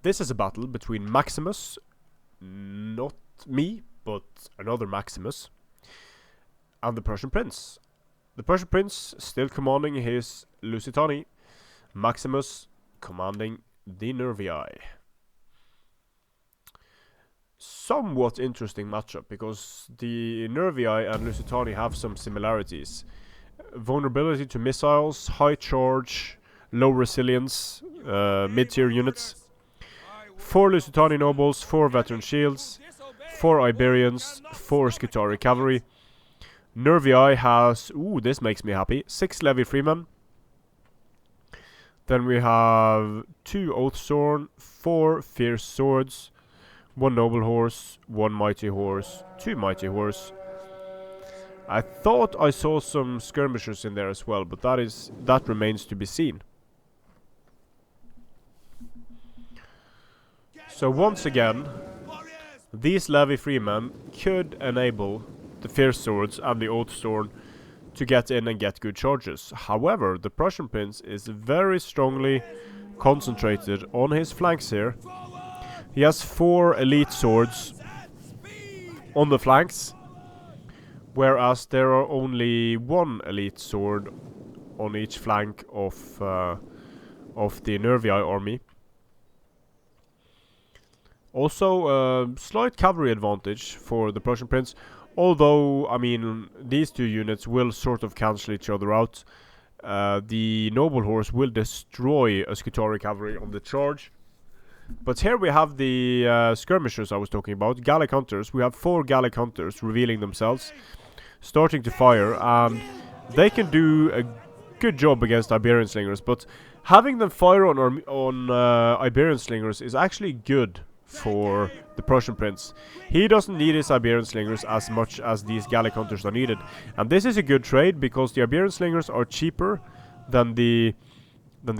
This is a battle between Maximus, not me, but another Maximus, and the Prussian Prince. The Prussian Prince still commanding his Lusitani, Maximus commanding the Nervii. Somewhat interesting matchup, because the Nervii and Lusitani have some similarities. Vulnerability to missiles, high charge, low resilience, mid-tier units. 4 Lusitani nobles, 4 veteran shields, 4 Iberians, 4 Scutari cavalry. Nervii has, ooh, this makes me happy, 6 Levy freemen. Then we have 2 Oathsworn, 4 fierce swords, 1 noble horse, 1 mighty horse, 2 mighty horse. I thought I saw some skirmishers in there as well, but that remains to be seen. So once again, these Levy freemen could enable the fierce swords and the Oathsworn to get in and get good charges. However, the Prussian Prince is very strongly concentrated on his flanks here. He has 4 elite swords on the flanks, whereas there are only 1 elite sword on each flank of the Nervii army. Also, slight cavalry advantage for the Prussian Prince, although, I mean, these 2 units will sort of cancel each other out. The noble horse will destroy a Scutari cavalry on the charge. But here we have the skirmishers I was talking about, Gallic hunters. We have 4 Gallic hunters revealing themselves, starting to fire, and they can do a good job against Iberian slingers. But having them fire on Iberian slingers is actually good for the Prussian Prince. He doesn't need his Iberian slingers as much as these Gallic hunters are needed, and this is a good trade because the Iberian slingers are cheaper than the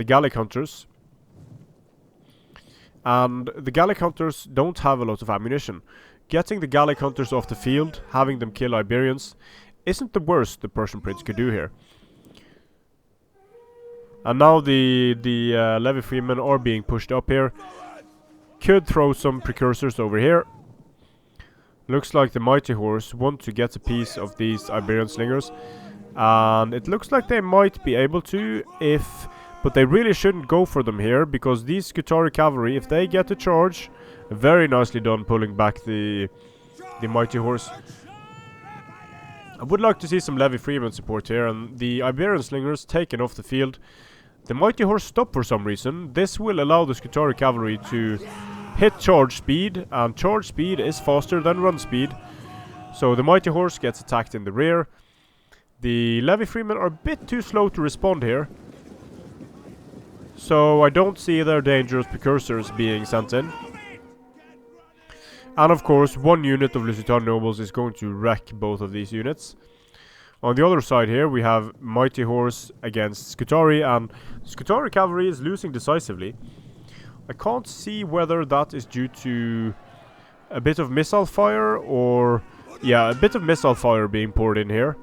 Gallic hunters. And the Gallic hunters don't have a lot of ammunition. Getting the Gallic hunters off the field, having them kill Iberians, isn't the worst the Prussian Prince could do here. And now the Levy freemen are being pushed up here. Could throw some precursors over here. Looks like the mighty horse want to get a piece of these Iberian slingers. And it looks like they might be able to but they really shouldn't go for them here, because these Scutari cavalry, if they get a charge, very nicely done pulling back the mighty horse. I would like to see some Levy freeman support here, and the Iberian slingers taken off the field. The mighty horse stopped for some reason. This will allow the Scutari cavalry to hit charge speed, and charge speed is faster than run speed. So the mighty horse gets attacked in the rear. The Levy freemen are a bit too slow to respond here, so I don't see their dangerous precursors being sent in. And of course, 1 unit of Lusitani nobles is going to wreck both of these units. On the other side here, we have mighty horse against Scutari, and Scutari cavalry is losing decisively. I can't see whether that is due to a bit of missile fire, or yeah, a bit of missile fire being poured in here.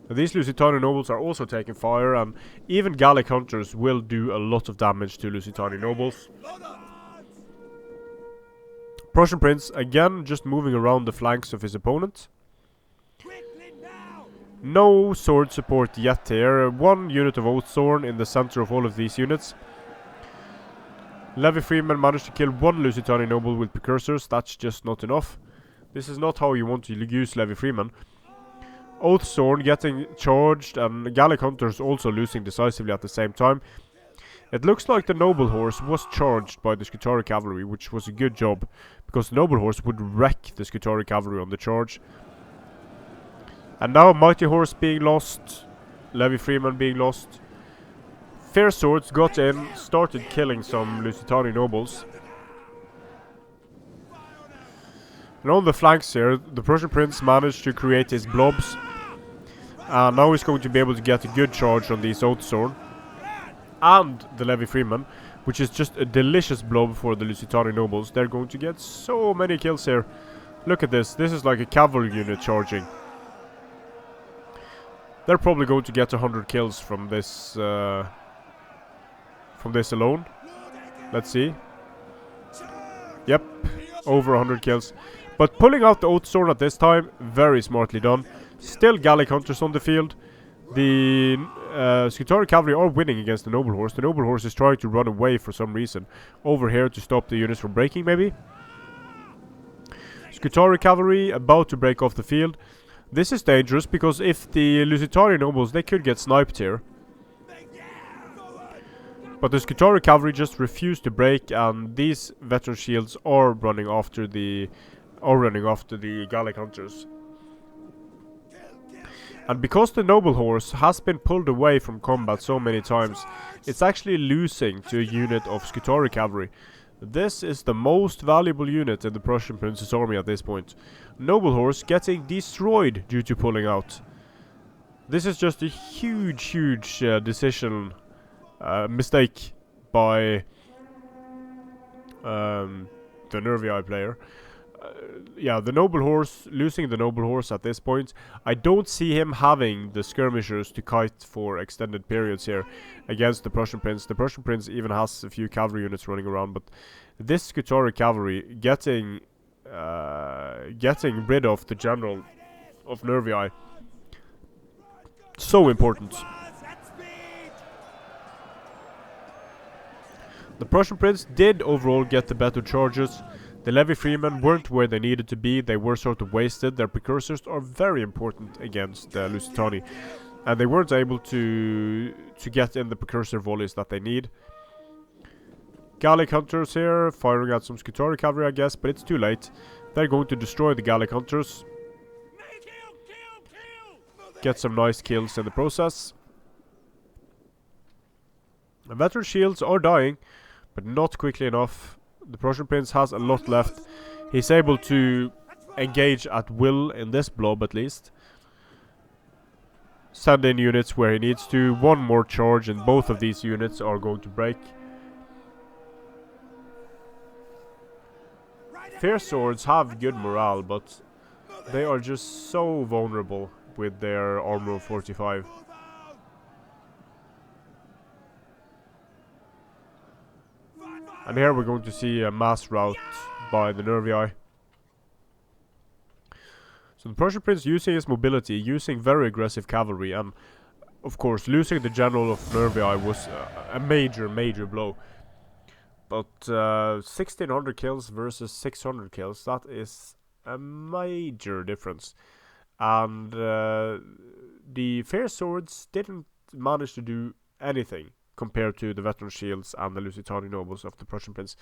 These Lusitani nobles are also taking fire, and even Gallic hunters will do a lot of damage to Lusitani nobles. Prussian Prince again just moving around the flanks of his opponent. No sword support yet here. 1 unit of Oathsworn in the center of all of these units. Levy freemen managed to kill 1 Lusitani noble with precursors. That's just not enough. This is not how you want to use Levy freemen. Oathsworn getting charged, and Gallic hunters also losing decisively at the same time. It looks like the noble horse was charged by the Scutari cavalry, which was a good job, because the noble horse would wreck the Scutari cavalry on the charge. And now mighty horse being lost, Levy freeman being lost. Fierce swords got in, started killing some Lusitani nobles. And on the flanks here, the Prussian Prince managed to create his blobs. And now he's going to be able to get a good charge on these Oathsworn and the Levy freeman, which is just a delicious blob for the Lusitani nobles. They're going to get so many kills here. Look at this. This is like a cavalry unit charging. They're probably going to get 100 kills from this from this alone. Let's see. Yep, over 100 kills. But pulling out the Oath Sword at this time, very smartly done. Still Gallic Hunters on the field. The Scutari Cavalry are winning against the Noble Horse. The Noble Horse is trying to run away for some reason. Over here to stop the units from breaking, maybe? Scutari Cavalry about to break off the field. This is dangerous because if the Lusitani nobles, they could get sniped here. But the Scutari Cavalry just refuse to break, and these veteran shields are running after the Gallic Hunters. And because the Noble Horse has been pulled away from combat so many times, it's actually losing to a unit of Scutari Cavalry. This is the most valuable unit in the Prussian Prince's army at this point. Noble Horse getting destroyed due to pulling out. This is just a huge decision mistake by the Nervii player. Yeah, the Noble Horse, losing the Noble Horse at this point. I don't see him having the skirmishers to kite for extended periods here against the Prussian Prince. The Prussian Prince even has a few cavalry units running around, but this Scutari Cavalry getting rid of the general of Nervii, so important. The Prussian Prince did overall get the better charges. The Levy Freemen weren't where they needed to be. They were sort of wasted. Their precursors are very important against Lusitani, and they weren't able to get in the precursor volleys that they need. Gallic Hunters here, firing at some Scutari Cavalry, I guess, but it's too late. They're going to destroy the Gallic Hunters. Get some nice kills in the process. The veteran shields are dying, but not quickly enough. The Prussian Prince has a lot left. He's able to engage at will in this blob at least. Send in units where he needs to. One more charge and both of these units are going to break. Fierce Swords have good morale, but they are just so vulnerable with their armor of 45. And here we're going to see a mass rout by the Nervii. So the Prussian Prince using his mobility, using very aggressive cavalry, and of course losing the general of Nervii was a major blow. But 1600 kills versus 600 kills, that is a major difference. And the Fair Swords didn't manage to do anything compared to the veteran shields and the Lusitani nobles of the Prussian Prince.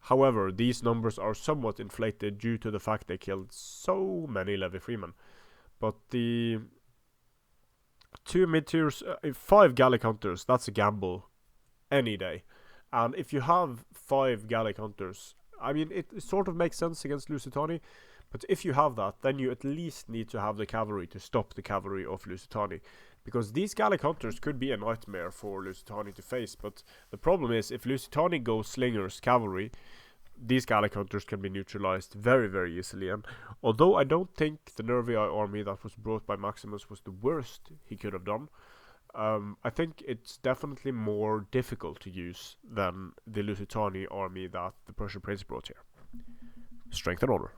However, these numbers are somewhat inflated due to the fact they killed so many Levy Freemen. But the 2 mid-tiers, 5 Gallic Hunters, that's a gamble any day. And if you have 5 Gallic Hunters, I mean, it sort of makes sense against Lusitani, but if you have that, then you at least need to have the cavalry to stop the cavalry of Lusitani. Because these Gallic Hunters could be a nightmare for Lusitani to face, but the problem is, if Lusitani goes Slingers cavalry, these Gallic Hunters can be neutralized very easily. And although I don't think the Nervii army that was brought by Maksimus was the worst he could have done, I think it's definitely more difficult to use than the Lusitani army that the Prussian Prince brought here. Strength and honor.